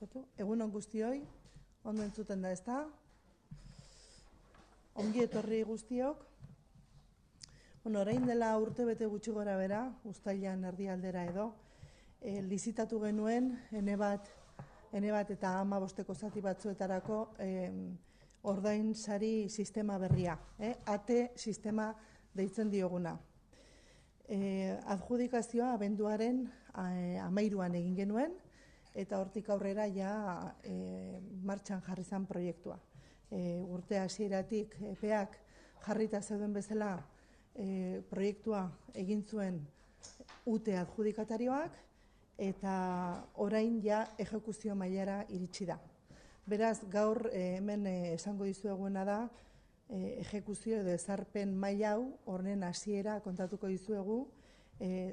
Egunon guztioi, ondo entzuten da ezta? Ongi etorri guztiok. Orain dela urte bete gutxi gora bera, uztailan erdialdera edo, lizitatu genuen ene bat eta 15 zati batzuetarako ordainsari sistema berria, ATE sistema deitzen dioguna. Adjudikazioa abenduaren 13an egin genuen, eta hortik aurrera ja martxan jarri zen proiektua. Urte hasieratik epeak jarrita zeuden bezala proiektua egin zuen UTE adjudikatarioak, eta orain ja ejekuzio mailara iritsi da. Beraz, gaur hemen esango dizueguna da, ejekuzio edo ezarpen maila hau, horren hasiera kontatuko dizuegu,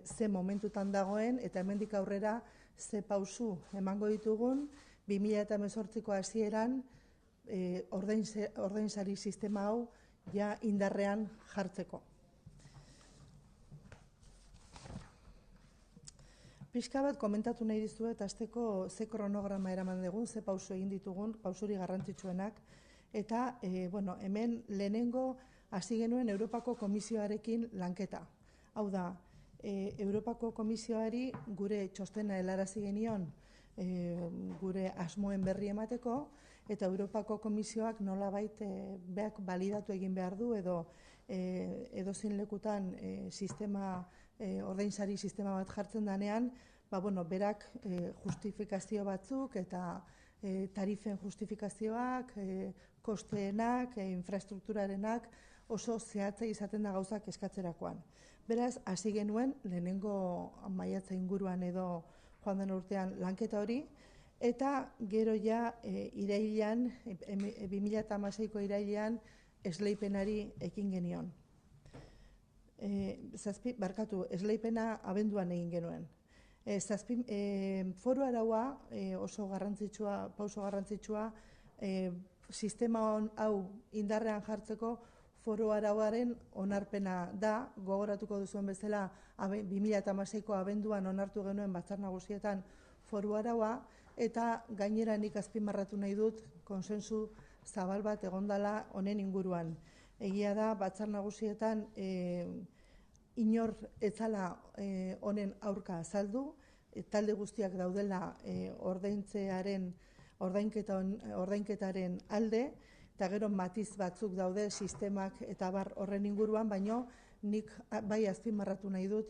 ze momentutan dagoen eta hemendik aurrera ze pausu emango ditugun 2018ko hasieran ordainsari sistema hau ja indarrean jartzeko. Pixka bat komentatu nahi dizuet hasteko ze kronograma eraman dugun, ze pausu egin ditugun, pausuri garrantzitsuenak, eta hemen lehenengo hasi genuen Europako Komisioarekin lanketa. Hau da, Europako Komisioari gure txostena helarazi genion gure asmoen berri emateko, eta Europako Komisioak nolabait beak balidatu egin behar du edo edozein lekutan ordainsari sistema bat jartzen danean, berak justifikazio batzuk eta tarifen justifikazioak, kosteenak, infrastrukturarenak oso zehatza izaten da gauzak eskatzerakoan. Beraz, hasi genuen lehenengo maiatza inguruan edo joan den urtean lanketa hori, eta gero ja irailean, 2016ko irailean esleipenari ekin genion. Esleipena abenduan egin genuen. Foru araua oso garrantzitsua, pauso garrantzitsua, sistema hau indarrean jartzeko foru arauaren onarpena da, gogoratuko duzuen bezala 2016ko abenduan onartu genuen Batzar Nagusietan foru araua, eta gainera nik azpimarratu nahi dut konsensu zabal bat egondala honen inguruan. Egia da, Batzar Nagusietan inor etzala honen aurka azaldu, talde guztiak daudela ordainketaren alde, eta gero matiz batzuk daude sistemak eta bar horren inguruan, baino nik bai azpimarratu nahi dut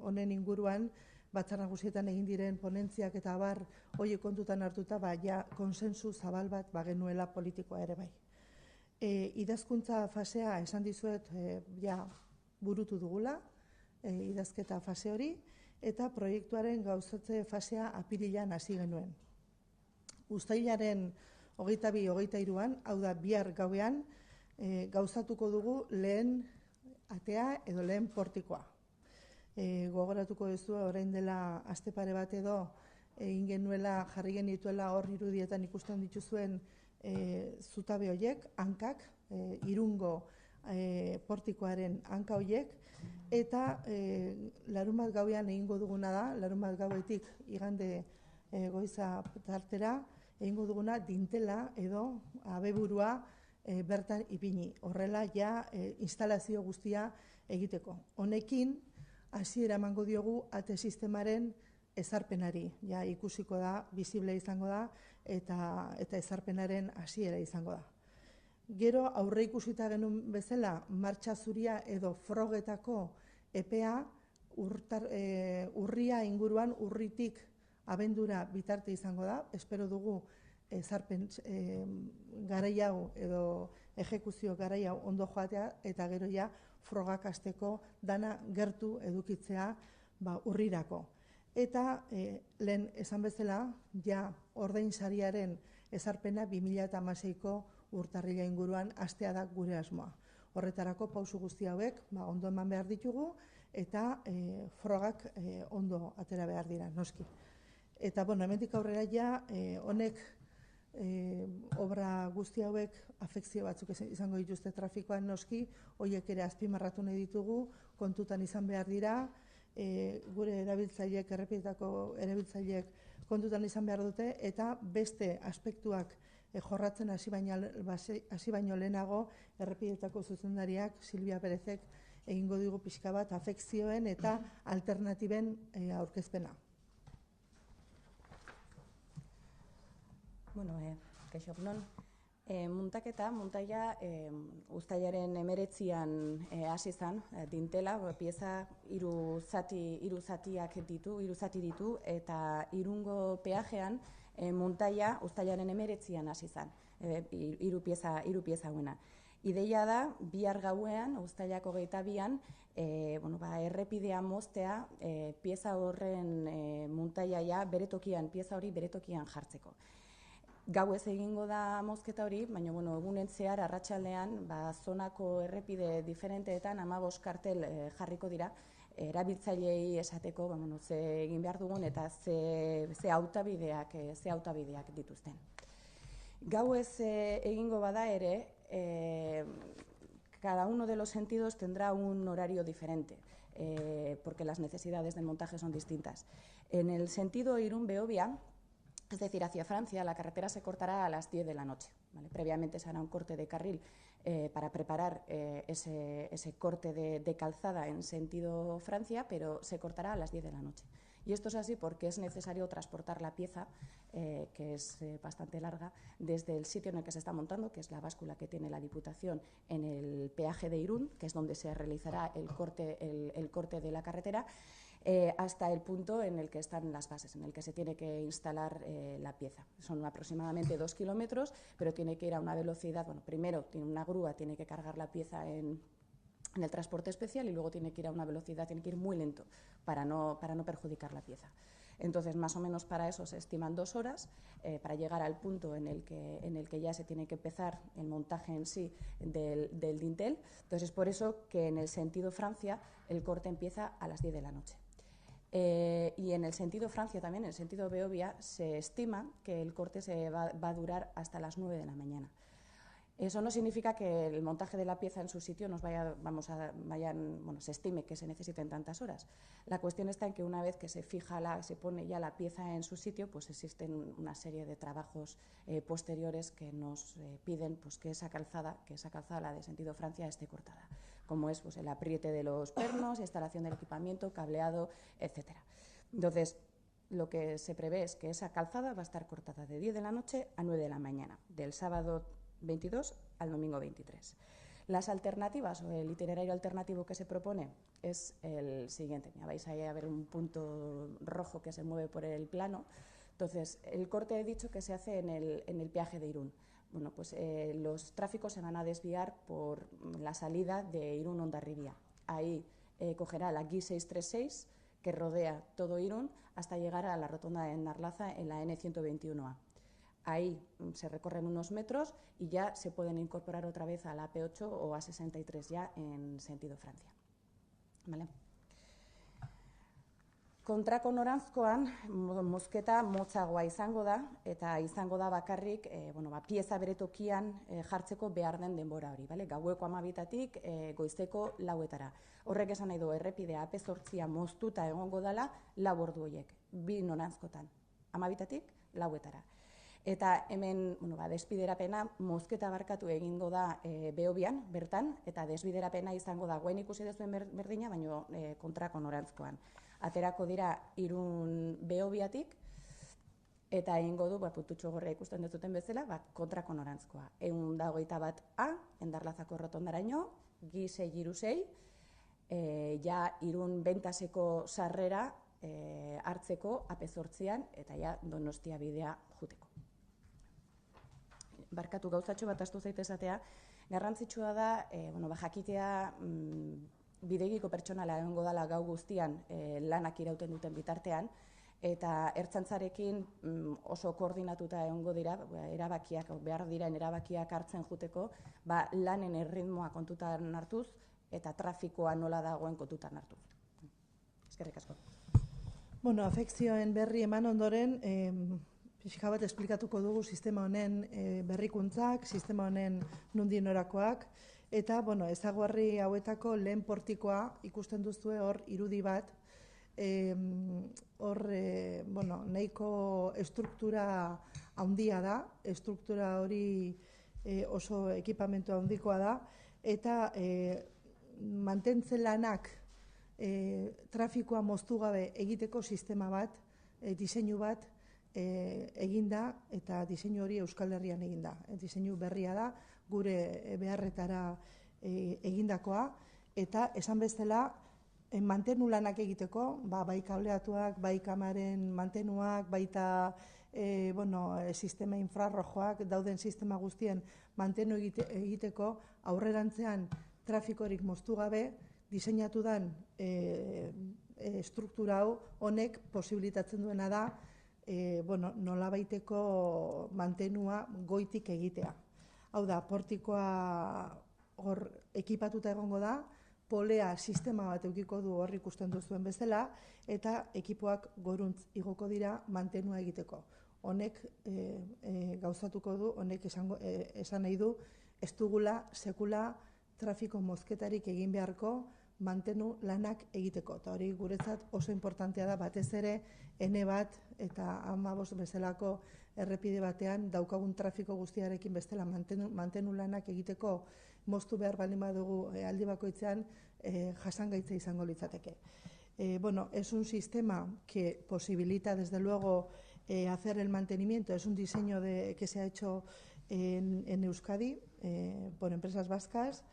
honen inguruan Batzar Nagusietan egin diren ponentziak eta bar horiek kontutan hartuta, ja konsensu zabal bat bagenuela politikoa ere bai. Idazkuntza fasea esan dizuet ja burutu dugula, idazketa fase hori, eta proiektuaren gauzatze fasea apirilean hasi genuen. Uztailaren 22-23an, hau da bihar gauean, gauzatuko dugu lehen atea edo lehen portikoa. Gogoratuko duzu orain dela aste pare bat edo egin genuela, jarri genituela hor irudietan ikusten dituzuen zutabe horiek, hankak, Irungo portikoaren hanka horiek, eta larunbat gauean egingo duguna da, larunbat gauetik igande goiza tartera, egingo duguna dintela edo abeburua bertan ipini. Horrela ja instalazio guztia egiteko. Honekin, hasiera emango diogu ATE sistemaren ezarpenari. Ja ikusiko da, bisible izango da, eta ezarpenaren hasiera izango da. Gero aurre ikusita genuen bezala, martxa zuria edo frogetako epea urria inguruan, urritik abendura bitarte izango da. Espero dugu ezarpen garai hau edo ejekuzio garai hau ondo joatea, eta gero ja frogak hasteko dana gertu edukitzea urrirako. Eta lehen esan bezala, ja ordainsariaren ezarpena 2016ko urtarrila inguruan hastea da gure asmoa. Horretarako pausu guzti hauek ondo eman behar ditugu, eta frogak ondo atera behar dira, noski. Eta hemendik aurrera ja, honek obra guzti hauek afekzio batzuk izango dituzte trafikoan, noski, horiek ere azpimarratu nahi ditugu, kontutan izan behar dira, gure erabiltzaileek, errepideetako erabiltzaileek kontutan izan behar dute, eta beste aspektuak jorratzen hasi baino lehenago errepideetako zuzendariak Silvia Perezek egingo digu pixka bat afekzioen eta alternatiben aurkezpena. Bueno, kaixo egunon. Muntaia uztailaren 19an hasi zen, dintela, pieza hiru zati ditu, eta Irungo peajean Muntaia uztailaren 19an hasi zen, hiru pieza hauena. Ideia da, bihar gauean, uztailak 22an, errepidea moztea, pieza horren Muntaia pieza hori bere tokian jartzeko. Gauez egingo da mozketa hori, baina egunen zehar arratsaldean zonako errepide diferenteetan 15 kartel jarriko dira, erabiltzaileei esateko ze egin behar dugun eta ze hautabideak dituzten. Gauez egingo bada ere, cada uno de los sentidos tendrá un horario diferente, porque las necesidades del montaje son distintas. En el sentido Irún-Beobia, es decir, hacia Francia, la carretera se cortará a las 10 de la noche. ¿Vale? Previamente se hará un corte de carril para preparar ese corte de calzada en sentido Francia, pero se cortará a las 10 de la noche. Y esto es así porque es necesario transportar la pieza, que es bastante larga, desde el sitio en el que se está montando, que es la báscula que tiene la Diputación en el peaje de Irún, que es donde se realizará el corte de la carretera, hasta el punto en el que están las bases, en el que se tiene que instalar la pieza. Son aproximadamente 2 kilómetros, pero tiene que ir a una velocidad, primero tiene una grúa, tiene que cargar la pieza en el transporte especial y luego tiene que ir a una velocidad, tiene que ir muy lento para no perjudicar la pieza. Entonces, más o menos para eso se estiman 2 horas, para llegar al punto en el que ya se tiene que empezar el montaje en sí del dintel. Entonces, es por eso que en el sentido Francia el corte empieza a las 10 de la noche. Y en el sentido Francia también, en el sentido Beobia, se estima que el corte va a durar hasta las 9 de la mañana. Eso no significa que el montaje de la pieza en su sitio se estime que se necesiten tantas horas. La cuestión está en que una vez que se pone ya la pieza en su sitio, pues existen una serie de trabajos posteriores que nos piden que esa calzada, la de sentido Francia, esté cortada, como es el apriete de los pernos, instalación del equipamiento, cableado, etc. Entonces, lo que se prevé es que esa calzada va a estar cortada de 10 de la noche a 9 de la mañana, del sábado 22 al domingo 23. Las alternativas o el itinerario alternativo que se propone es el siguiente. Vais a ver un punto rojo que se mueve por el plano. Entonces, el corte he dicho que se hace en el peaje de Irún. Bueno, pues los tráficos se van a desviar por la salida de Irún-Hondarribia. Ahí cogerá la GI 636 que rodea todo Irún hasta llegar a la rotonda de Narlaza en la N121A. Ahí se recorren unos metros y ya se pueden incorporar otra vez a la AP8 o a 63 ya en sentido Francia. ¿Vale? Kontrako noranzkoan mozketa motzagoa izango da, eta izango da bakarrik pieza bere tokian jartzeko behar den denbora hori, bale? Gaueko 12tatik goizeko 4etara. Horrek esan nahi du errepidea AP8 moztuta egongo dela 4 ordu horiek, 2 noranzkotan, 12tatik 4etara. Eta hemen desbiderapena mozketa barkatu egingo da Beobian, bertan, eta desbiderapena izango da guen ikusi dezuen berdina, baino kontrako norantzkoan. Aterako dira Irún Beobiatik, eta egingo du, puntutxo gorra ikusten dezuten bezala, kontrako norantzkoa. 121A, Endarlazako rotondaraino, GI 636, ja Irún Bentaseko sarrera hartzeko AP8an, eta ja Donostia bidea juteko. Barkatu gauzatxo bat astu zaite esatea, garrantzitsua da, jakitea bidegiko pertsonala egongo dela gau guztian lanak irauten duten bitartean, eta ertzantzarekin oso koordinatuta egongo dira, behar diren erabakiak hartzen juteko, lanen erritmoa kontutan hartuz, eta trafikoa nola dagoen kontutan hartuz. Eskerrik asko. Bueno, afekzioen berri eman ondoren, pixka bat esplikatuko dugu sistema honen berrikuntzak, sistema honen nondik norakoak, eta ezaugarri hauetako lehen portikoa ikusten duzue hor irudi bat, nahiko estruktura handia da, estruktura hori oso ekipamentu handikoa da, eta mantentzen lanak trafikoa moztu gabe egiteko sistema bat, diseinu bat eginda, eta diseinu hori Euskal Herrian eginda. Diseinu berria da, gure beharretara egindakoa, eta esan bezala mantenu lanak egiteko, bai kableatuak, bai kamaren mantenuak, baita sistema infrarrojoak, dauden sistema guztien mantenu egiteko, aurrerantzean trafikorik moztu gabe, diseinatu den struktura hau honek posibilitatzen duena da nolabaiteko mantenua goitik egitea. Hau da, portikoa hor ekipatuta egongo da, polea sistema bat edukiko du hor ikusten duzuen bezala, eta ekipoak goruntz igoko dira mantenua egiteko. Honek gauzatuko du, honek esan nahi du, ez dugula sekula trafiko mozketarik egin beharko mantenu lanak egiteko. Eta hori guretzat oso importantea da, batez ere N bat eta 15 bezalako errepide batean daukagun trafiko guztiarekin bestela mantenu lanak egiteko moztu behar baldin badugu aldi bakoitzean jasangaitza izango litzateke. Es un sistema que posibilita desde luego hacer el mantenimiento, es un diseño que se ha hecho en Euskadi por empresas vascas.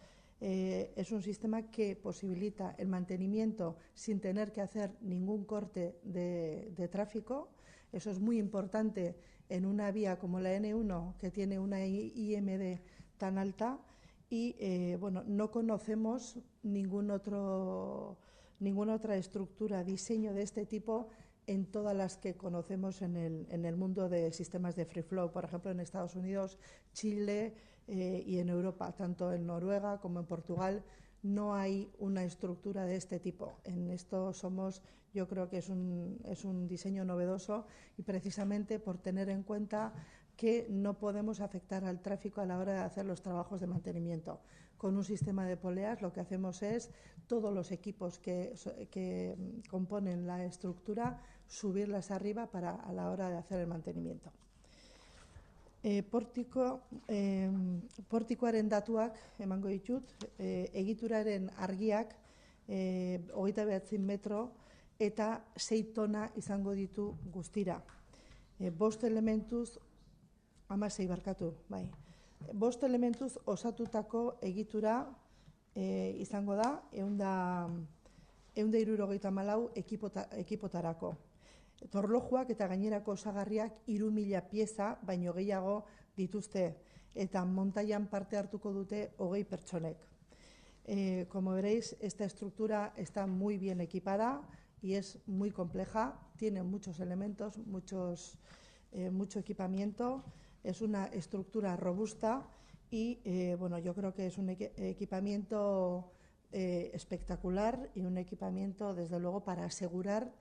Es un sistema que posibilita el mantenimiento sin tener que hacer ningún corte de tráfico. Eso es muy importante en una vía como la N1, que tiene una IMD tan alta, y no conocemos ninguna otra estructura, diseño de este tipo en todas las que conocemos en el mundo de sistemas de free flow, por ejemplo en Estados Unidos, Chile y en Europa, tanto en Noruega como en Portugal, no hay una estructura de este tipo. En esto yo creo que es un diseño novedoso, y precisamente por tener en cuenta que no podemos afectar al tráfico a la hora de hacer los trabajos de mantenimiento. Con un sistema de poleas lo que hacemos es todos los equipos que componen la estructura, subirlas arriba a la hora de hacer el mantenimiento. Portikoaren datuak emango ditut, egituraren argiak 29 metro eta 6 tona izango ditu guztira. 5 elementuz, 16 barkatu, bai. 5 elementuz osatutako egitura izango da, 174 ekipotarako. Torlojuak eta gainerako osagarriak 3.000 pieza baino gehiago dituzte, eta montaian parte hartuko dute 20 pertsonek. Como veréis, esta estructura está muy bien equipada y es muy compleja, tiene muchos elementos, mucho equipamiento, es una estructura robusta y yo creo que es un equipamiento espectacular y un equipamiento desde luego para asegurar,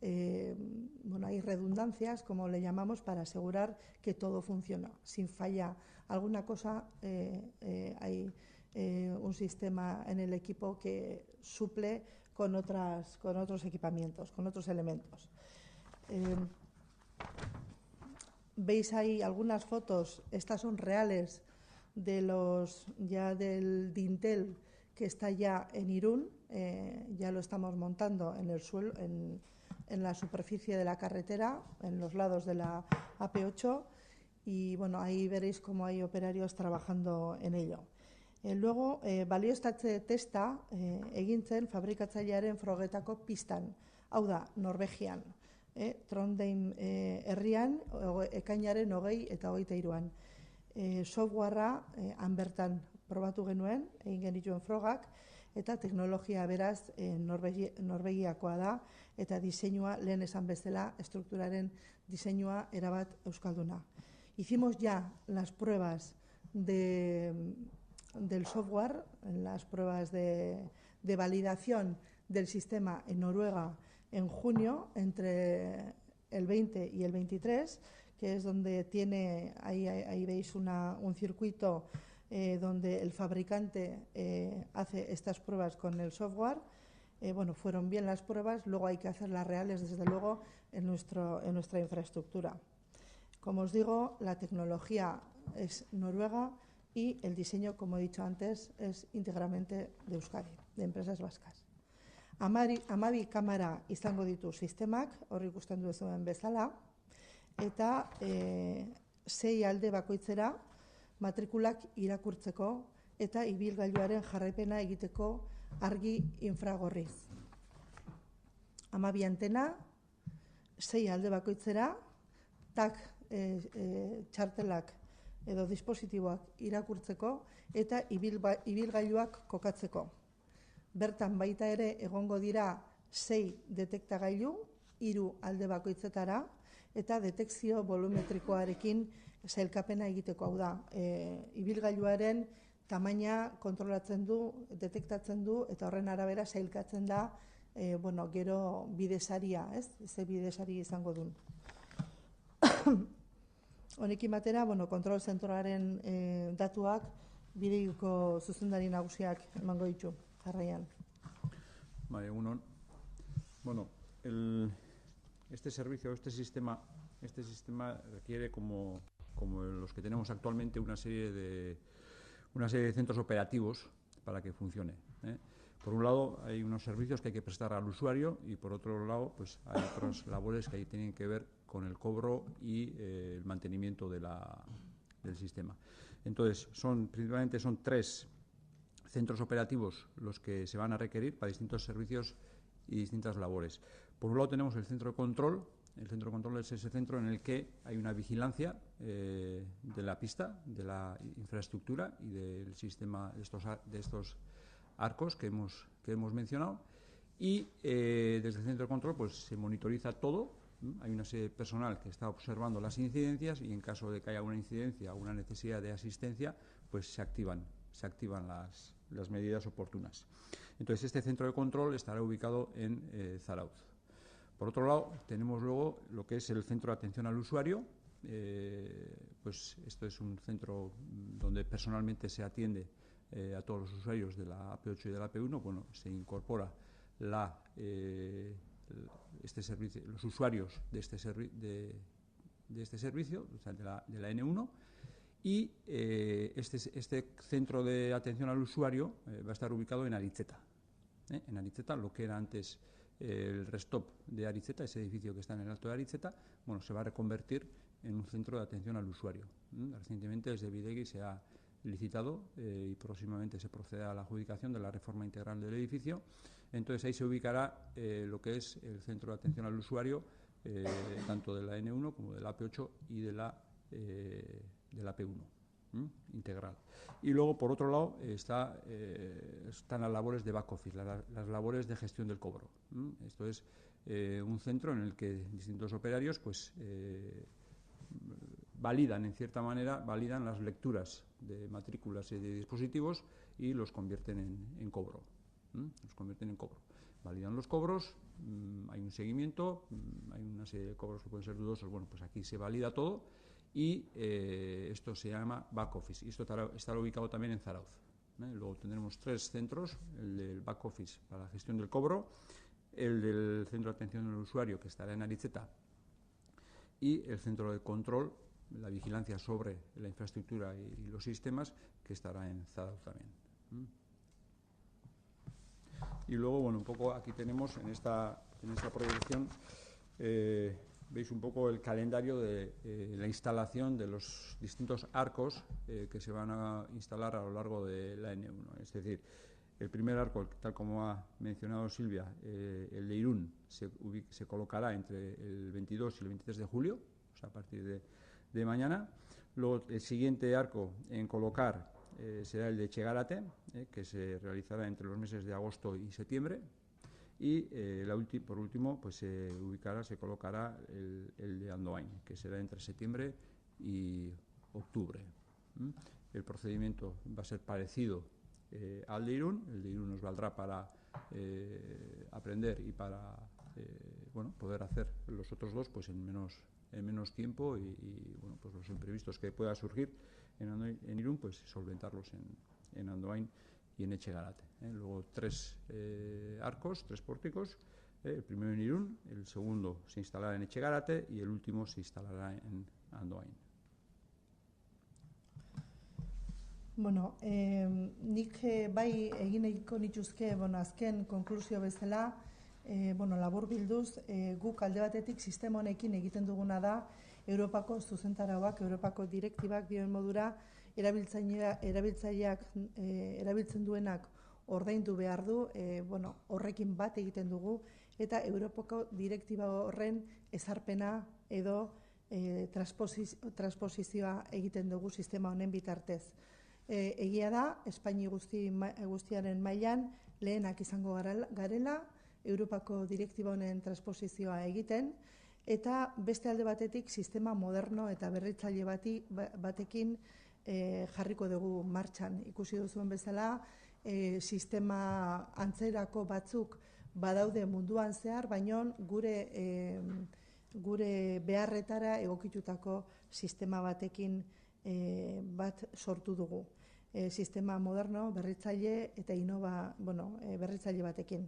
hay redundancias, como le llamamos, para asegurar que todo funciona. Sin falla alguna cosa, hay un sistema en el equipo que suple con otros equipamientos, con otros elementos. Veis ahí algunas fotos, estas son reales del dintel que está ya en Irún, ya lo estamos montando en el suelo, en la superficie de la carretera, en los lados de la AP8, y ahí veréis cómo hay operarios trabajando en ello. Luego, balioestatze testa egin zen fabrikatzailearen frogetako pistan, hau da, Norvegian, Trondheim herrian, ekainaren 20 eta 23an. Softwarea han bertan probatu genuen, egin genituen frogak, eta teknologia beraz Norvegiakoa da, eta diseinua lehen esan bezala, estrukturaren diseinua erabat euskalduna. Hicimos ya las pruebas del software, las pruebas de validación del sistema en Noruega en junio, entre el 20 y el 23, que es donde ahí veis un circuito donde el fabricante hace estas pruebas con el software. bueno, fueron bien las pruebas, luego hay que hacerlas reales, desde luego, en nuestra infraestructura. Como os digo, la tecnología es noruega y el diseño, como he dicho antes, es íntegramente de Euskadi, de empresas vascas. 12 kamera izango ditu sistemak, hor ikusten duzuen bezala, eta 6 alde bakoitzera matrikulak irakurtzeko eta ibilgailuaren jarraipena egiteko argi infragorriz. 12 antena, 6 alde bakoitzera, tak txartelak edo dispositiboak irakurtzeko eta ibilgailuak kokatzeko. Bertan baita ere egongo dira 6 detektagailu, 3 alde bakoitzetara, eta detekzio volumetrikoarekin sailkapena egiteko. Hau da, ibilgailuaren tamaina kontrolatzen du, detektatzen du, eta horren arabera sailkatzen da, bueno, gero bidesaria, ez? Ze bidesari izango duen. Honekin batera, bueno, kontrol zentroaren datuak bideiko zuzendari nagusiak emango ditu, jarraian. Vale, uno. Bueno, este servicio, este sistema requiere, como los que tenemos actualmente, una serie de centros operativos para que funcione, ¿eh? Por un lado, hay unos servicios que hay que prestar al usuario y, por otro lado, pues hay otras labores que ahí tienen que ver con el cobro y el mantenimiento del sistema. Entonces, principalmente son 3 centros operativos los que se van a requerir para distintos servicios y distintas labores. Por un lado tenemos el centro de control. El centro de control es ese centro en el que hay una vigilancia de la pista, de la infraestructura y del sistema de estos arcos que hemos mencionado. Y desde el centro de control pues se monitoriza todo. Hay una serie de personal que está observando las incidencias y en caso de que haya una incidencia o una necesidad de asistencia, pues se activan las medidas oportunas. Entonces, este centro de control estará ubicado en Zarautz. Por otro lado, tenemos luego lo que es el centro de atención al usuario. Pues esto es un centro donde personalmente se atiende a todos los usuarios de la AP8 y de la AP1. Bueno, se incorpora los usuarios de este servicio, o sea, de la N1. Y este centro de atención al usuario va a estar ubicado en Aritzeta. En Aritzeta, lo que era antes el Restop de Aritzeta, ese edificio que está en el Alto de Aritzeta, bueno, se va a reconvertir en un centro de atención al usuario. Recientemente desde Bidegi se ha licitado y próximamente se procederá a la adjudicación de la reforma integral del edificio. Entonces ahí se ubicará lo que es el centro de atención al usuario, tanto de la N1 como de la AP8 y de la P1 integral. Y luego, por otro lado, están las labores de back office, las labores de gestión del cobro. Esto es un centro en el que distintos operarios pues validan, en cierta manera, las lecturas de matrículas y de dispositivos y los convierten en cobro. Validan los cobros, hay un seguimiento, hay una serie de cobros que pueden ser dudosos. Bueno, pues aquí se valida todo y esto se llama back office y esto estará ubicado también en Zarautz. Luego tendremos 3 centros: el del back office para la gestión del cobro, el del centro de atención al usuario, que estará en Aritzeta, y el centro de control, la vigilancia sobre la infraestructura y los sistemas, que estará en Zarautz también. Y luego, bueno, un poco aquí tenemos en esta proyección, veis un poco el calendario de la instalación de los distintos arcos que se van a instalar a lo largo de la N1. Es decir, el primer arco, tal como ha mencionado Silvia, el de Irún, se colocará entre el 22 y el 23 de julio, o sea, a partir de mañana. Luego, el siguiente arco en colocar será el de Chegarate, que se realizará entre los meses de agosto y septiembre. Y por último, pues se colocará el de Andoain, que será entre septiembre y octubre. El procedimiento va a ser parecido al de Irún. El de Irún nos valdrá para aprender y para poder hacer los otros dos pues en menos tiempo y bueno, pues los imprevistos que pueda surgir en Irún, pues solventarlos en Andoain y en Etxegarate. Luego 3 arcos, 3 pórticos. El primero en Irún, el segundo se instalará en Etxegarate y el último se instalará en Andoain. Bueno, nik bai egineko nituzke, azken konklusio bezala, labur bilduz, guk alde batetik sistema honekin egiten duguna da Europako zuzentarauak, Europako direktibak dioen modura erabiltzaileak erabiltzen duenak ordaindu behar du, horrekin bat egiten dugu, eta Europako direktiba horren ezarpena edo transposizioa egiten dugu sistema honen bitartez. Egia da, Espainia guztiaren mailan lehenak izango garela, Europako direktiba honen transposizioa egiten, eta beste alde batetik sistema moderno eta berritzaile batekin jarriko dugu martxan. Ikusi duzuen bezala, sistema antzerako batzuk badaude munduan zehar, baina gure beharretara egokitutako sistema batekin bat sortu dugu. Sistema moderno, berritzaile eta berritzaile batekin.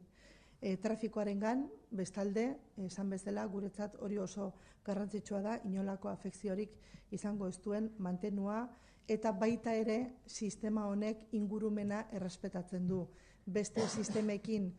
Trafikoarengan, bestalde, esan bezala, guretzat hori oso garrantzitsua da, inolako afekziorik izango ez duen mantenua, eta baita ere sistema honek ingurumena errespetatzen du. Beste sistemekin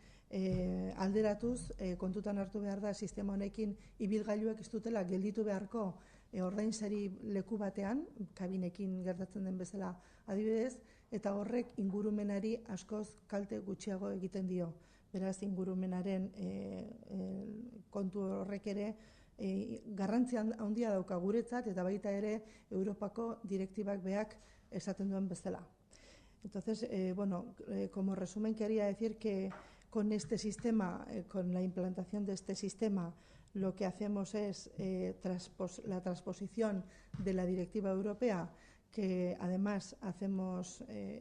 alderatuz, kontutan hartu behar da sistema honekin ibilgailuek ez dutela gelditu beharko ordainsari leku batean, kabinekin gertatzen den bezala adibidez, eta horrek ingurumenari askoz kalte gutxiago egiten dio. Beraz, ingurumenaren kontu horrek ere garrantzia handia dauka guretzat eta baita ere Europako direktibak beak esaten duen bezala. Entonces, como resumen quería decir que con este sistema, con la implantación de este sistema, lo que hacemos es la transposición de la directiva europea, que además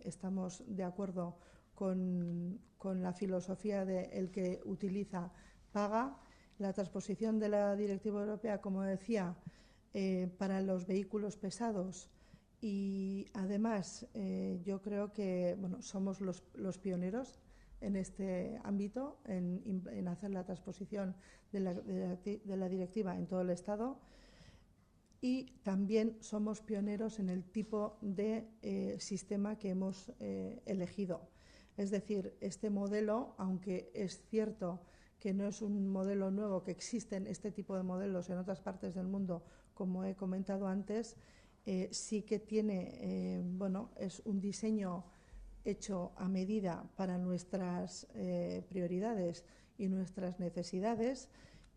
estamos de acuerdo con la filosofía de el que utiliza paga. La transposición de la directiva europea, como decía, para los vehículos pesados, y además yo creo que somos los pioneros en este ámbito, en hacer la transposición de la directiva en todo el Estado, y también somos pioneros en el tipo de sistema que hemos elegido. Es decir, este modelo, aunque es cierto que no es un modelo nuevo, que existen este tipo de modelos en otras partes del mundo, como he comentado antes, sí que tiene, es un diseño hecho a medida para nuestras prioridades y nuestras necesidades,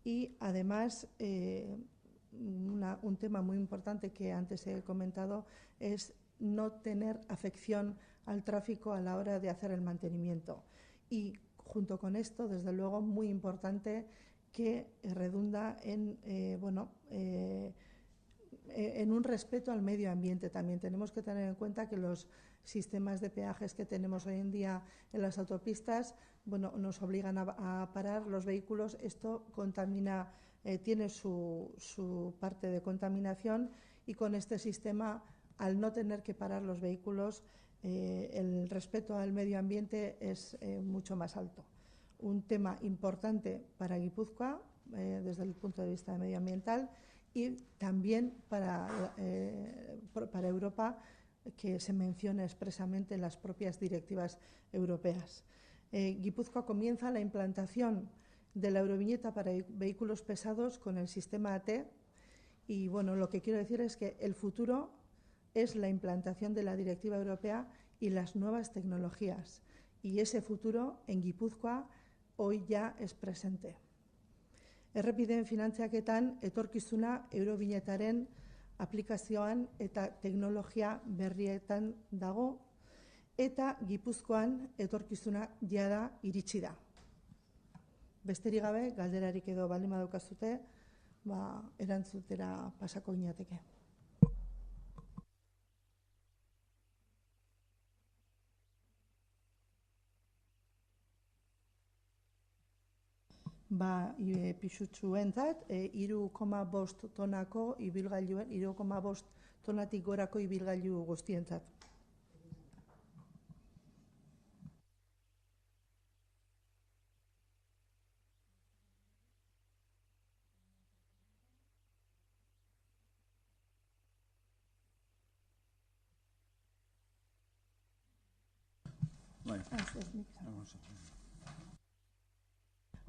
y además un tema muy importante que antes he comentado es no tener afección al tráfico a la hora de hacer el mantenimiento. Y junto con esto, desde luego, muy importante que redunda en un respeto al medio ambiente también. Tenemos que tener en cuenta que los sistemas de peajes que tenemos hoy en día en las autopistas, nos obligan a parar los vehículos. Esto contamina, tiene su parte de contaminación, y con este sistema, al no tener que parar los vehículos, el respeto al medio ambiente es mucho más alto. Un tema importante para Guipúzcoa desde el punto de vista medioambiental, y también para Europa, que se menciona expresamente en las propias directivas europeas. Guipúzcoa comienza la implantación de la Euroviñeta para vehículos pesados con el sistema AT, y lo que quiero decir es que el futuro es la implantación de la directiva europea y las nuevas tecnologías, y ese futuro en Guipúzcoa hoy ya es presente. Errepideen finantziaketan etorkizuna Euroviñetaren aplikazioan eta teknologia berrietan dago, eta Gipuzkoan etorkizuna jada iritsi da. Besterik gabe, galderarik edo baldin badaukazute, erantzutera pasako ginateke. Pisutsuentzat, 3,5 tonako ibilgailuen, 3,5 tonatik gorako ibilgailu guztientzat. Vale. Vamos a ver.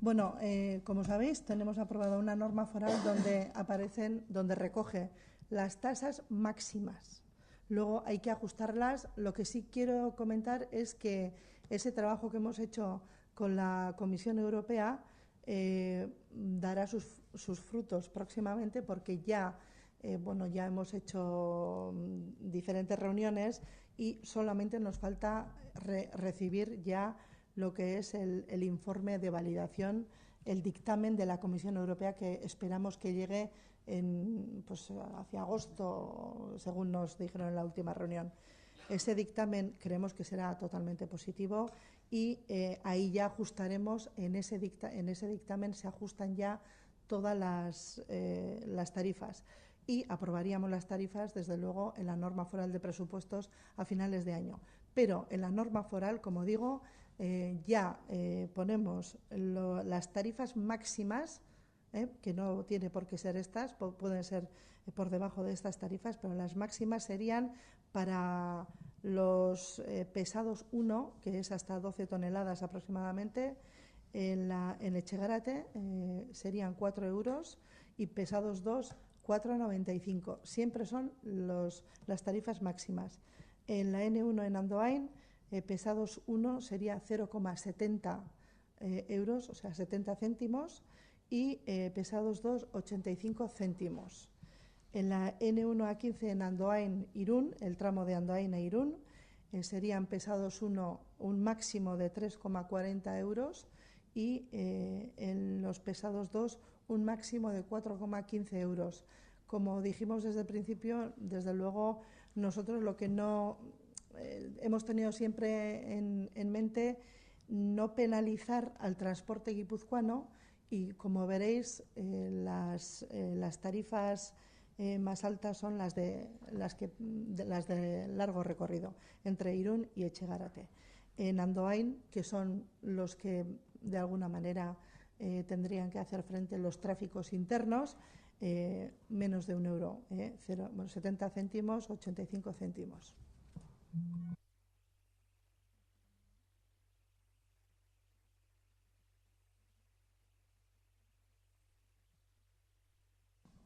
Bueno, como sabéis, tenemos aprobada una norma foral donde recoge las tasas máximas. Luego hay que ajustarlas. Lo que sí quiero comentar es que ese trabajo que hemos hecho con la Comisión Europea dará sus frutos próximamente, porque ya hemos hecho diferentes reuniones y solamente nos falta recibir ya lo que es el informe de validación, el dictamen de la Comisión Europea, que esperamos que llegue hacia agosto, según nos dijeron en la última reunión. Ese dictamen creemos que será totalmente positivo y ahí ya ajustaremos, en ese dictamen se ajustan ya todas las tarifas y aprobaríamos las tarifas, desde luego, en la norma foral de presupuestos a finales de año. Pero en la norma foral, como digo, ya ponemos las tarifas máximas, que no tiene por qué ser estas, pueden ser por debajo de estas tarifas, pero las máximas serían para los pesados 1, que es hasta 12 toneladas aproximadamente, en Etxegarate serían 4 euros y pesados 2, 4,95. Siempre son las tarifas máximas. En la N1 en Andoain, pesados 1 sería 0,70 euros, o sea, 70 céntimos, y pesados 2, 85 céntimos. En la N1 a 15 en Andoain, Irún, el tramo de Andoain a Irún, serían pesados 1 un máximo de 3,40 euros y en los pesados 2 un máximo de 4,15 euros. Como dijimos desde el principio, desde luego nosotros lo que no hemos tenido siempre en mente, no penalizar al transporte guipuzcoano, y como veréis las tarifas más altas son las de largo recorrido entre Irún y Etxegarate. En Andoain, que son los que de alguna manera tendrían que hacer frente a los tráficos internos, menos de 1 euro, 70 céntimos, 85 céntimos.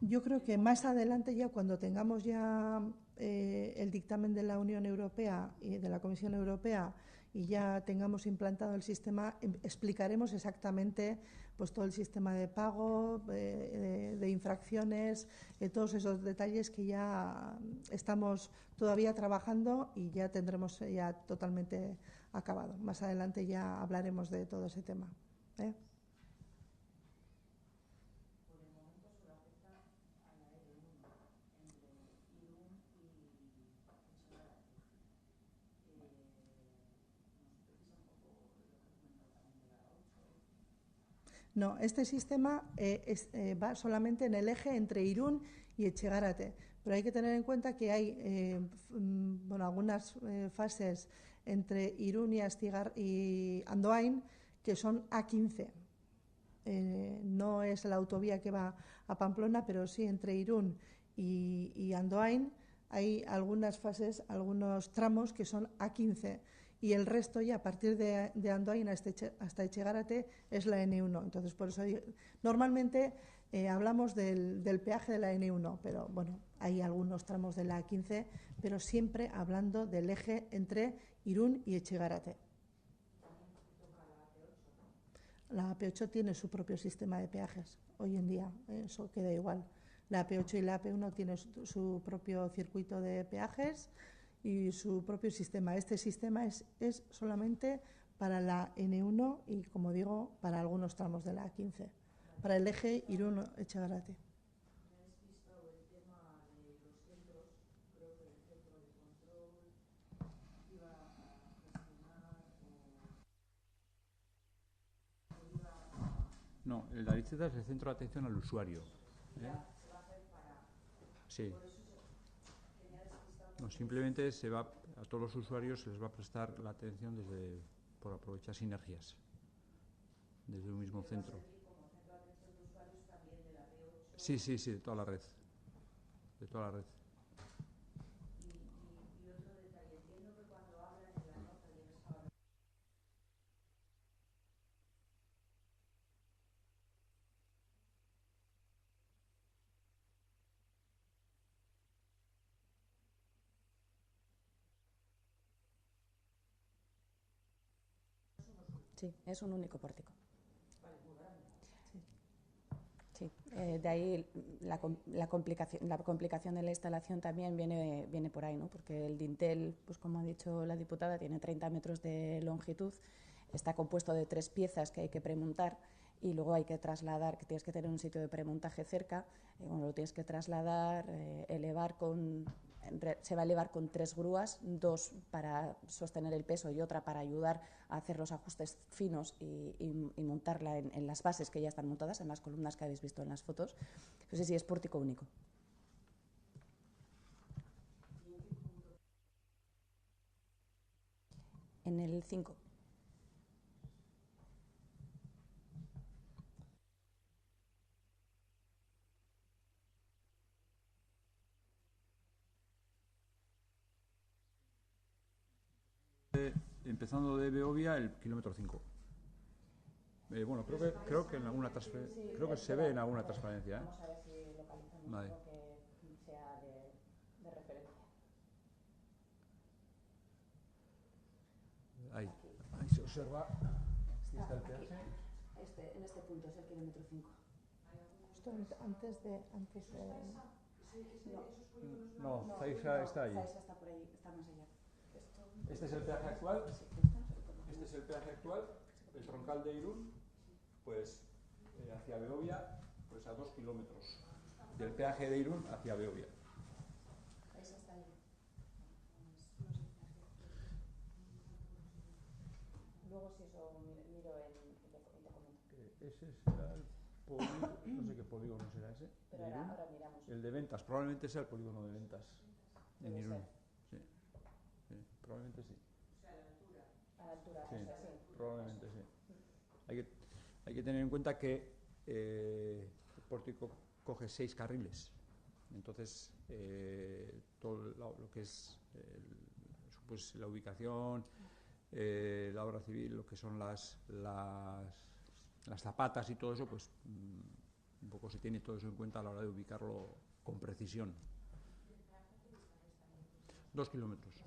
Yo creo que más adelante, ya cuando tengamos ya el dictamen de la Unión Europea y de la Comisión Europea y ya tengamos implantado el sistema, explicaremos exactamente pues todo el sistema de pago, de infracciones, todos esos detalles que ya estamos todavía trabajando y ya tendremos ya totalmente acabado. Más adelante ya hablaremos de todo ese tema. No, este sistema va solamente en el eje entre Irún y Etxegarate, pero hay que tener en cuenta que hay algunas fases entre Irún y Andoain que son A15. No es la autovía que va a Pamplona, pero sí entre Irún y Andoain hay algunas fases, algunos tramos que son A15. Y el resto ya a partir de Andoain hasta Etxegarate es la N1. Entonces, por eso normalmente hablamos del peaje de la N1, pero bueno, hay algunos tramos de la A15, pero siempre hablando del eje entre Irún y Etxegarate. La AP8 tiene su propio sistema de peajes hoy en día, eso queda igual. La AP8 y la AP1 tienen su propio circuito de peajes y su propio sistema. Este sistema es solamente para la N1 y, como digo, para algunos tramos de la A15, para el eje Irún-Etxegarate. No, la licita es el centro de atención al usuario. Sí. No, simplemente a todos los usuarios se les va a prestar la atención por aprovechar sinergias desde un mismo centro. Sí, de toda la red. De toda la red. Sí, es un único pórtico. Sí, de ahí la complicación de la instalación también viene por ahí, ¿no? Porque el dintel, pues como ha dicho la diputada, tiene 30 metros de longitud, está compuesto de 3 piezas que hay que premontar y luego hay que trasladar, que tienes que tener un sitio de premontaje cerca, lo tienes que trasladar, se va a elevar con 3 grúas, 2 para sostener el peso y otra para ayudar a hacer los ajustes finos y montarla en las bases que ya están montadas, en las columnas que habéis visto en las fotos. Entonces sí, es pórtico único. En el 5. Empezando de Beovia, el kilómetro 5. Bueno, creo que en alguna creo que se ve en alguna transparencia. Vamos a ver si localizamos Vale. algo que sea de referencia. Ahí se observa. Aquí está el peaje. En este punto es el kilómetro 5. Justo antes de... No, Zaixa está ahí. Zaixa está por ahí, está más allá. Este es el peaje actual. Este es el peaje actual. El troncal de Irún, pues hacia Beovia, pues a 2 kilómetros. Del peaje de Irún hacia Beovia. Zaixa está ahí. Luego si eso miro y te comento. Ese será el polígono, no sé qué polígono será ese. Pero ahora miramos. El de ventas, probablemente sea el polígono de ventas en Debe Irún. ser. Sí, probablemente sí. A la altura, Sí, o sea, sí. probablemente sí. Hay que tener en cuenta que el pórtico coge 6 carriles. Entonces, todo lo que es pues, la ubicación, la obra civil, lo que son las zapatas y todo eso, pues un poco se tiene todo eso en cuenta a la hora de ubicarlo con precisión. 2 kilómetros.